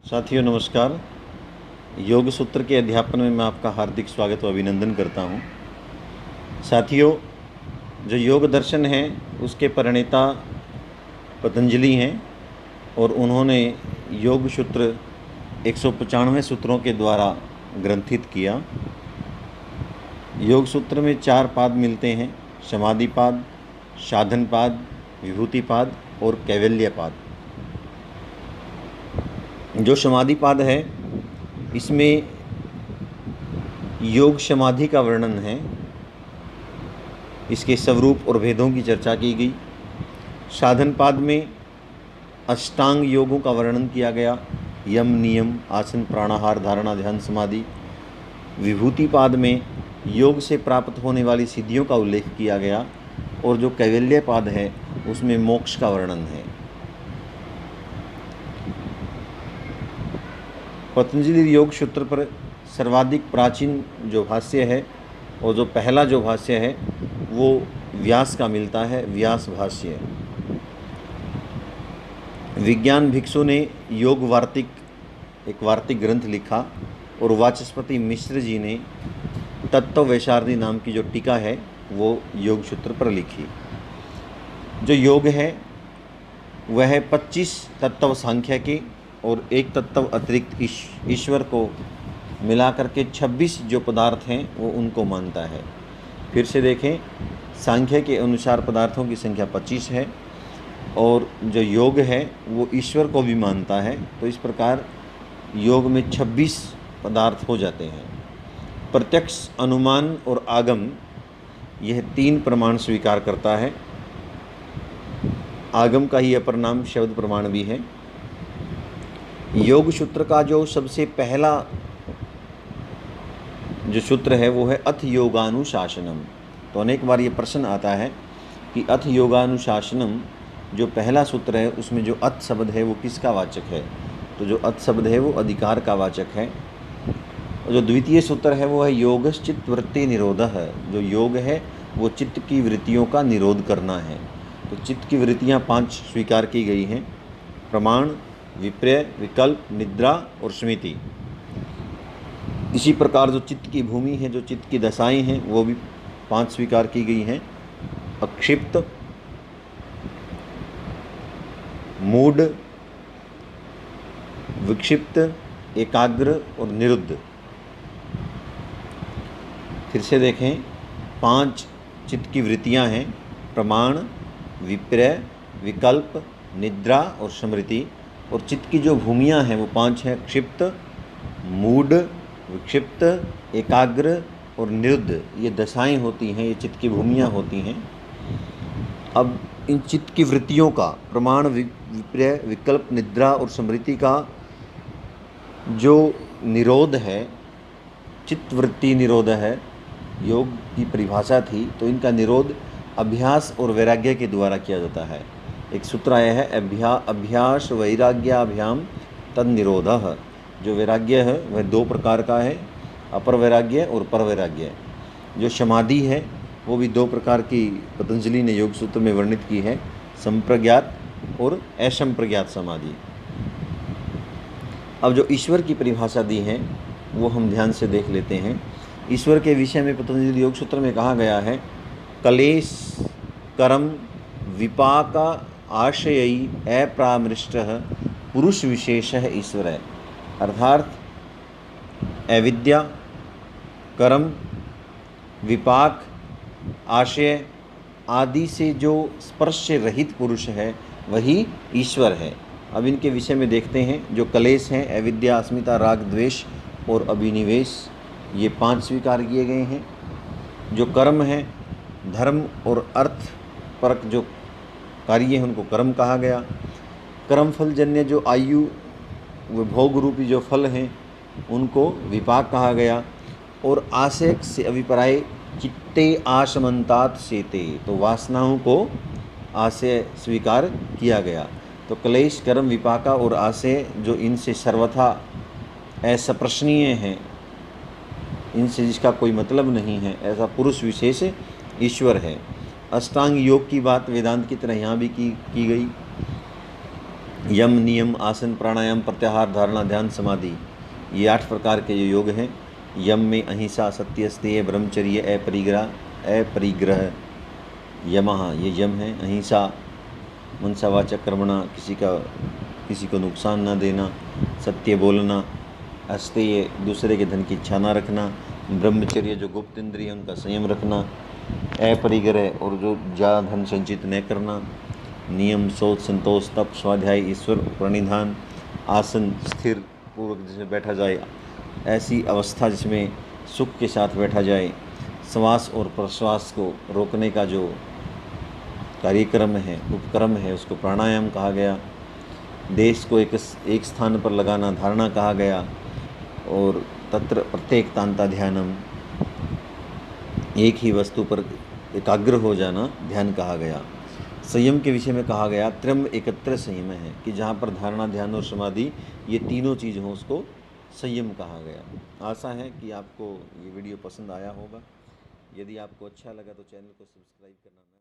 साथियों नमस्कार। योग सूत्र के अध्यापन में मैं आपका हार्दिक स्वागत व अभिनंदन करता हूं। साथियों, जो योग दर्शन है उसके प्रणेता पतंजलि हैं और उन्होंने योग सूत्र 195 सूत्रों के द्वारा ग्रंथित किया। योग सूत्र में 4 पाद मिलते हैं: समाधि पाद, साधन पाद, विभूति पाद और कैवल्य पाद। जो समाधि पाद है इसमें योग समाधि का वर्णन है, इसके स्वरूप और भेदों की चर्चा की गई। साधन पाद में अष्टांग योगों का वर्णन किया गया: यम, नियम, आसन, प्राणाहार, धारणा, ध्यान, समाधि। विभूति पाद में योग से प्राप्त होने वाली सिद्धियों का उल्लेख किया गया और जो कैवल्य पाद है उसमें मोक्ष का वर्णन है। पतंजलि योग सूत्र पर सर्वाधिक प्राचीन जो भाष्य है और जो पहला जो भाष्य है वो व्यास का मिलता है, व्यास भाष्य। विज्ञान भिक्षु ने योग वार्तिक, एक वार्तिक ग्रंथ लिखा और वाचस्पति मिश्र जी ने तत्व वैशारदी नाम की जो टीका है वो योग सूत्र पर लिखी। जो योग है वह 25 तत्व सांख्य के और एक तत्व अतिरिक्त ईश्वर को मिलाकर के 26 जो पदार्थ हैं वो उनको मानता है। फिर से देखें, सांख्य के अनुसार पदार्थों की संख्या 25 है और जो योग है वो ईश्वर को भी मानता है। तो इस प्रकार योग में 26 पदार्थ हो जाते हैं। प्रत्यक्ष, अनुमान और आगम, यह 3 प्रमाण स्वीकार करता है। आगम का ही अपर नाम शब्द प्रमाण भी है। योग सूत्र का जो सबसे पहला जो सूत्र है वो है अथ योगानुशासनम। तो अनेक बार ये प्रश्न आता है कि अथ योगानुशासनम जो पहला सूत्र है उसमें जो अथ शब्द है वो किसका वाचक है? तो जो अथ शब्द है वो अधिकार का वाचक है। और जो द्वितीय सूत्र है वो है योगश्चित्त वृत्ति निरोधः। जो योग है वो चित्त की वृत्तियों का निरोध करना है। तो चित्त की वृत्तियाँ 5 स्वीकार की गई हैं: प्रमाण, विपर्य, विकल्प, निद्रा और स्मृति। इसी प्रकार जो चित्त की भूमि है, जो चित्त की दशाएं हैं वो भी 5 स्वीकार की गई हैं: अक्षिप्त, मूढ़, विक्षिप्त, एकाग्र और निरुद्ध। फिर से देखें, 5 चित्त की वृत्तियां हैं: प्रमाण, विपर्य, विकल्प, निद्रा और स्मृति। और चित्त की जो भूमियां हैं वो 5 हैं: क्षिप्त, मूढ़, विक्षिप्त, एकाग्र और निरुद्ध। ये दशाएं होती हैं, ये चित्त की भूमियां होती हैं। अब इन चित्त की वृत्तियों का, प्रमाण, विपर्य, विकल्प, निद्रा और स्मृति का जो निरोध है, चित्त वृत्ति निरोध है, योग की परिभाषा थी। तो इनका निरोध अभ्यास और वैराग्य के द्वारा किया जाता है। एक सूत्र आया है, अभ्यास वैराग्याभ्याम तद निरोधः। जो वैराग्य है वह 2 प्रकार का है: अपर वैराग्य और पर वैराग्य। जो समाधि है वो भी 2 प्रकार की पतंजलि ने योग सूत्र में वर्णित की है: संप्रज्ञात और असंप्रज्ञात समाधि। अब जो ईश्वर की परिभाषा दी है वो हम ध्यान से देख लेते हैं। ईश्वर के विषय में पतंजलि योग सूत्र में कहा गया है: कलेश कर्म विपाक आशयी अप्रामृष्टः पुरुष विशेषः ईश्वर है। अर्थात अविद्या, कर्म, विपाक, आशय आदि से जो स्पर्श से रहित पुरुष है वही ईश्वर है। अब इनके विषय में देखते हैं। जो कलेश हैं, अविद्या, अस्मिता, राग, द्वेष और अभिनिवेश, ये 5 स्वीकार किए गए हैं। जो कर्म है, धर्म और अर्थ परक जो कार्य है उनको कर्म कहा गया। कर्म फल जन्य जो आयु व भोग रूपी जो फल हैं उनको विपाक कहा गया। और आशय से अभिप्राय चित्ते आशमंतात सेते, तो वासनाओं को आशय स्वीकार किया गया। तो क्लेश, कर्म, विपाका और आशय जो इनसे सर्वथा असप्रशनीय हैं, इनसे जिसका कोई मतलब नहीं है, ऐसा पुरुष विशेष ईश्वर है। अष्टांग योग की बात वेदांत की तरह यहाँ भी की गई। यम, नियम, आसन, प्राणायाम, प्रत्याहार, धारणा, ध्यान, समाधि, ये 8 प्रकार के जो योग हैं। यम में अहिंसा, सत्य, स्तेय, ब्रह्मचर्य, अपरिग्रह यमः, ये यम है। अहिंसा, मनसा वाचा कर्मणा, किसी को नुकसान न देना, सत्य बोलना, अस्तेय, दूसरे के धन की इच्छा न रखना, ब्रह्मचर्य, जो गुप्त इंद्रिय उनका संयम रखना, अपरिग्रह, और जो ज़्यादा धन संचित न करना, नियम, शौच, संतोष, तप, स्वाध्याय, ईश्वर प्रणिधान, आसन, स्थिर पूर्वक जिसमें बैठा जाए, ऐसी अवस्था जिसमें सुख के साथ बैठा जाए, श्वास और प्रश्वास को रोकने का जो कार्यक्रम है, उपक्रम है, उसको प्राणायाम कहा गया। देश को एक स्थान पर लगाना धारणा कहा गया। और तत्र प्रत्येक तांता ध्यानम, एक ही वस्तु पर एकाग्र हो जाना ध्यान कहा गया। संयम के विषय में कहा गया त्र्यंब एकत्र संयम है, कि जहाँ पर धारणा, ध्यान और समाधि ये तीनों चीज़ हों उसको संयम कहा गया। आशा है कि आपको ये वीडियो पसंद आया होगा। यदि आपको अच्छा लगा तो चैनल को सब्सक्राइब करना